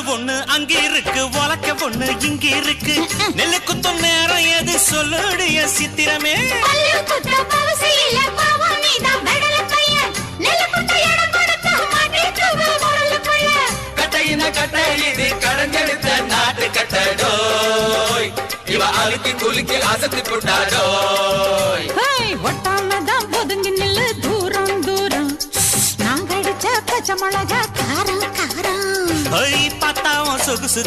ஒண்ணு அங்க இருக்கு உலக்க ஒண்ணு இங்க இருக்கு நெல்லு குத்தும் நேரம் எது சொல்லுடைய சித்திரமே கட்டையின கட்டை இது கடஞ்செடுத்த நாட்டு கட்டடோய் இவ அழுக்கி குலுக்கி அசத்தி புட்டாடோய் ஒட்டாமதான் ஒதுங்கி நில்லு தூரம் தூரம் நாங்க அடிச்ச பச்சை மிளகா காரம் காரம் பத்தாவும் சொகுசு